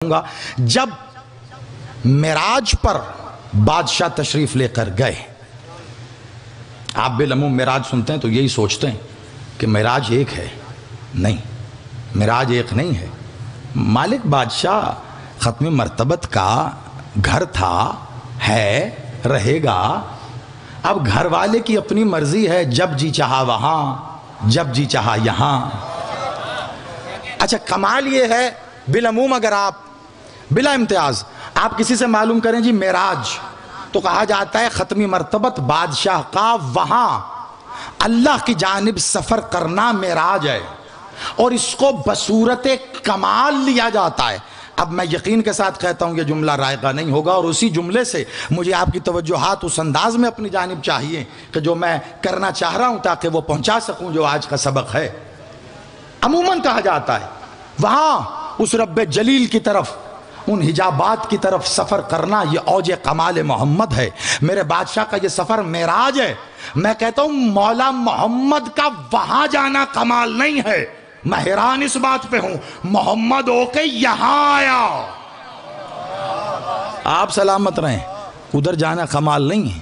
جب معراج پر بادشاہ تشریف لے کر گئے، آپ بالعموم معراج سنتے ہیں تو یہی سوچتے ہیں کہ معراج ایک ہے. نہیں، معراج ایک نہیں ہے. مالک بادشاہ ختم مرتبت کا گھر تھا، ہے، رہے گا. اب گھر والے کی اپنی مرضی ہے، جب جی چاہا وہاں، جب جی چاہا یہاں. اچھا، کمال یہ ہے بالعموم اگر آپ بلا امتیاز آپ کسی سے معلوم کریں جی معراج، تو کہا جاتا ہے ختمی مرتبت بادشاہ کا وہاں اللہ کی جانب سفر کرنا معراج ہے، اور اس کو بصورت کمال لیا جاتا ہے. اب میں یقین کے ساتھ کہتا ہوں یہ جملہ رائگاں نہیں ہوگا، اور اسی جملے سے مجھے آپ کی توجہات اس انداز میں اپنی جانب چاہیے کہ جو میں کرنا چاہ رہا ہوں تاکہ وہ پہنچا سکوں جو آج کا سبق ہے. عموماً کہا جاتا ہے وہاں اس رب جلیل کی طرف، ان حجابات کی طرف سفر کرنا یہ اوج کمال محمد ہے. میرے بادشاہ کا یہ سفر معراج ہے. میں کہتا ہوں مولا محمد کا وہاں جانا کمال نہیں ہے. میں حیران اس بات پہ ہوں، محمد ہو کے یہاں آیا. آپ سلامت رہیں، ادھر جانا کمال نہیں ہے.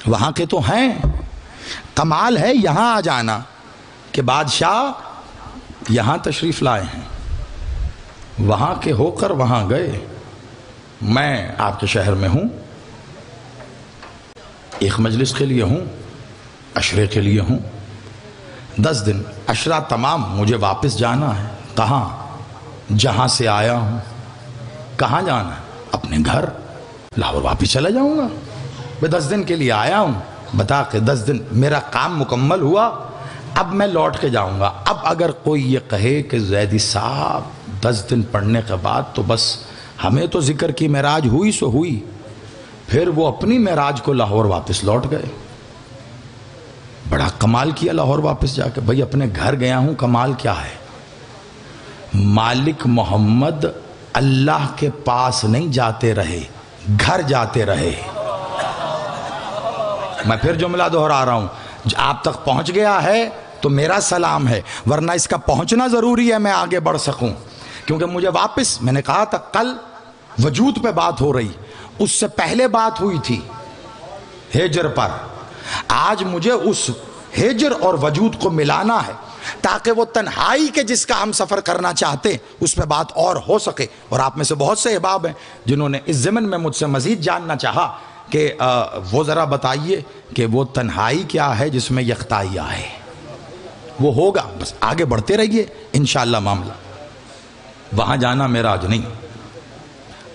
وہاں کے تو ہیں، کمال ہے یہاں آ جانا کہ بادشاہ یہاں تشریف لائے ہیں، وہاں کے ہو کر وہاں گئے. میں آپ کے شہر میں ہوں، ایک مجلس کے لیے ہوں، عشرے کے لیے ہوں. 10 دن عشرہ تمام مجھے واپس جانا ہے. کہاں؟ جہاں سے آیا ہوں. کہاں جانا ہے؟ اپنے گھر. لاہور واپس چلا جاؤں گا. میں 10 دن کے لیے آیا ہوں، بتا کہ 10 دن میرا کام مکمل ہوا، اب میں لوٹ کے جاؤں گا. اب اگر کوئی یہ کہے کہ زیدی صاحب 10 دن پڑھنے کے بعد تو بس ہمیں تو ذکر کی معراج ہوئی سو ہوئی، پھر وہ اپنی معراج کو لاہور واپس لوٹ گئے. بڑا کمال کیا لاہور واپس جا کے. بھئی اپنے گھر گیا ہوں، کمال کیا ہے؟ مالک محمد اللہ کے پاس نہیں جاتے رہے، گھر جاتے رہے. میں پھر جملہ دہرا رہا ہوں، آپ تک پہنچ گیا ہے تو میرا سلام ہے، ورنہ اس کا پہنچنا ضروری ہے میں آگے بڑھ سکوں. کیونکہ مجھے واپس، میں نے کہا تھا کل وجود پہ بات ہو رہی، اس سے پہلے بات ہوئی تھی ہجر پر. آج مجھے اس ہجر اور وجود کو ملانا ہے تاکہ وہ تنہائی کے جس کا ہم سفر کرنا چاہتے اس پہ بات اور ہو سکے. اور آپ میں سے بہت سے احباب ہیں جنہوں نے اس ضمن میں مجھ سے مزید جاننا چاہا کہ وہ ذرا بتائیے کہ وہ تنہائی کیا ہے جس میں یکتائی آئے. وہ ہوگا، بس آگے بڑھتے رہیے انشاءاللہ. معاملہ وہاں جانا معراج نہیں،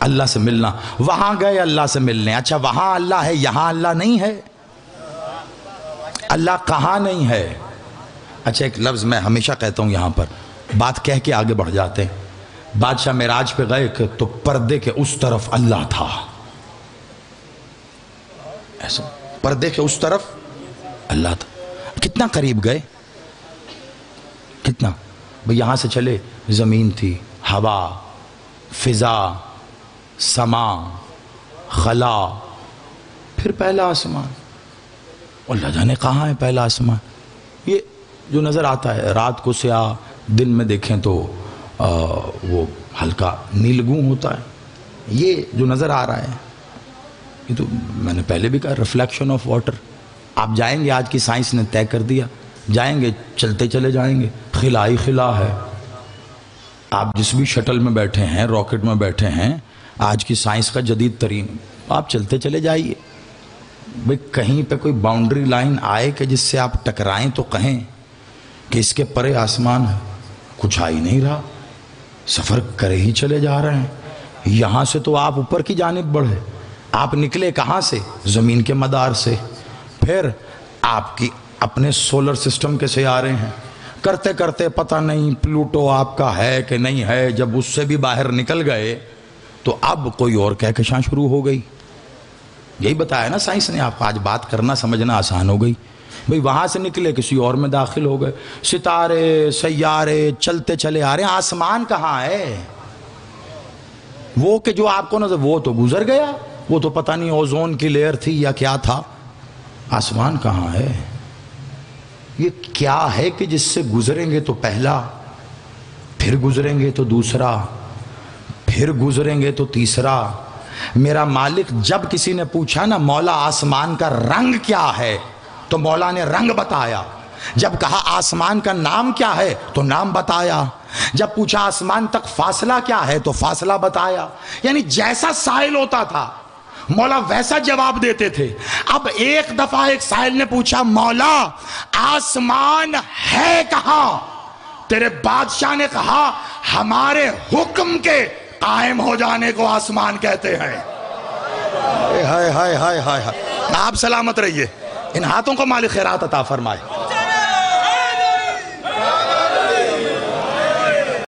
اللہ سے ملنا. وہاں گئے اللہ سے ملنے. اچھا وہاں اللہ ہے، یہاں اللہ نہیں ہے. اللہ کہاں نہیں ہے؟ اچھا ایک لفظ میں ہمیشہ کہتا ہوں یہاں پر، بات کہہ کے آگے بڑھ جاتے ہیں. بادشاہ معراج پہ گئے کہ تو پردے کے اس طرف اللہ تھا. ایسا پردے کے اس طرف اللہ تھا. کتنا قریب گئے؟ کتنا؟ بھئی یہاں سے چلے، زمین تھی، ہوا، فضا، سما، خلا، پھر پہلا آسمان. اللہ جانے کہاں ہے پہلا آسمان. یہ جو نظر آتا ہے رات کو سیاہ، دن میں دیکھیں تو وہ ہلکا نیلگوں ہوتا ہے. یہ جو نظر آ رہا ہے یہ تو میں نے پہلے بھی کہا ریفلیکشن آف واٹر. آپ جائیں گے، آج کی سائنس نے طے کر دیا، جائیں گے چلتے چلے جائیں گے، خلا ہی خلا ہے. آپ جس بھی شٹل میں بیٹھے ہیں، راکٹ میں بیٹھے ہیں، آج کی سائنس کا جدید ترین، آپ چلتے چلے جائیے. بھئی کہیں پہ کوئی باؤنڈری لائن آئے کہ جس سے آپ ٹکرائیں تو کہیں کہ اس کے پرے آسمان ہے. کچھ آ ہی نہیں رہا، سفر کرے ہی چلے جا رہے ہیں. یہاں سے تو آپ اوپر کی جانب بڑھے. آپ نکلے کہاں سے؟ زمین کے مدار سے. پھر آپ کی اپنے سولر سسٹم کے سیارے ہیں. کرتے کرتے پتہ نہیں پلوٹو آپ کا ہے کہ نہیں ہے. جب اس سے بھی باہر نکل گئے تو اب کوئی اور کہکشاں شروع ہو گئی. یہی بتایا نا سائنس نے آپ کو. آج بات کرنا سمجھنا آسان ہو گئی. بھئی وہاں سے نکلے کسی اور میں داخل ہو گئے. ستارے، سیارے چلتے چلے آ رہے ہیں. آسمان کہاں ہے؟ وہ کہ جو آپ کو نظر، وہ تو گزر گیا. وہ تو پتہ نہیں اوزون کی لیئر تھی یا کیا تھا. آسمان کہاں ہے؟ یہ کیا ہے کہ جس سے گزریں گے تو پہلا، پھر گزریں گے تو دوسرا، پھر گزریں گے تو تیسرا. میرا مالک جب کسی نے پوچھا نا مولا آسمان کا رنگ کیا ہے تو مولا نے رنگ بتایا. جب کہا آسمان کا نام کیا ہے تو نام بتایا. جب پوچھا آسمان تک فاصلہ کیا ہے تو فاصلہ بتایا. یعنی جیسا سائل ہوتا تھا مولا ویسا جواب دیتے تھے. اب ایک دفعہ ایک سائل نے پوچھا مولا آسمان ہے کہاں؟ تیرے بادشاہ نے کہا ہمارے حکم کے قائم ہو جانے کو آسمان کہتے ہیں. ہائے ہائے ہائے ہائے. آپ سلامت رہیے. ان ہاتھوں کو مالک خیرات عطا فرمائے.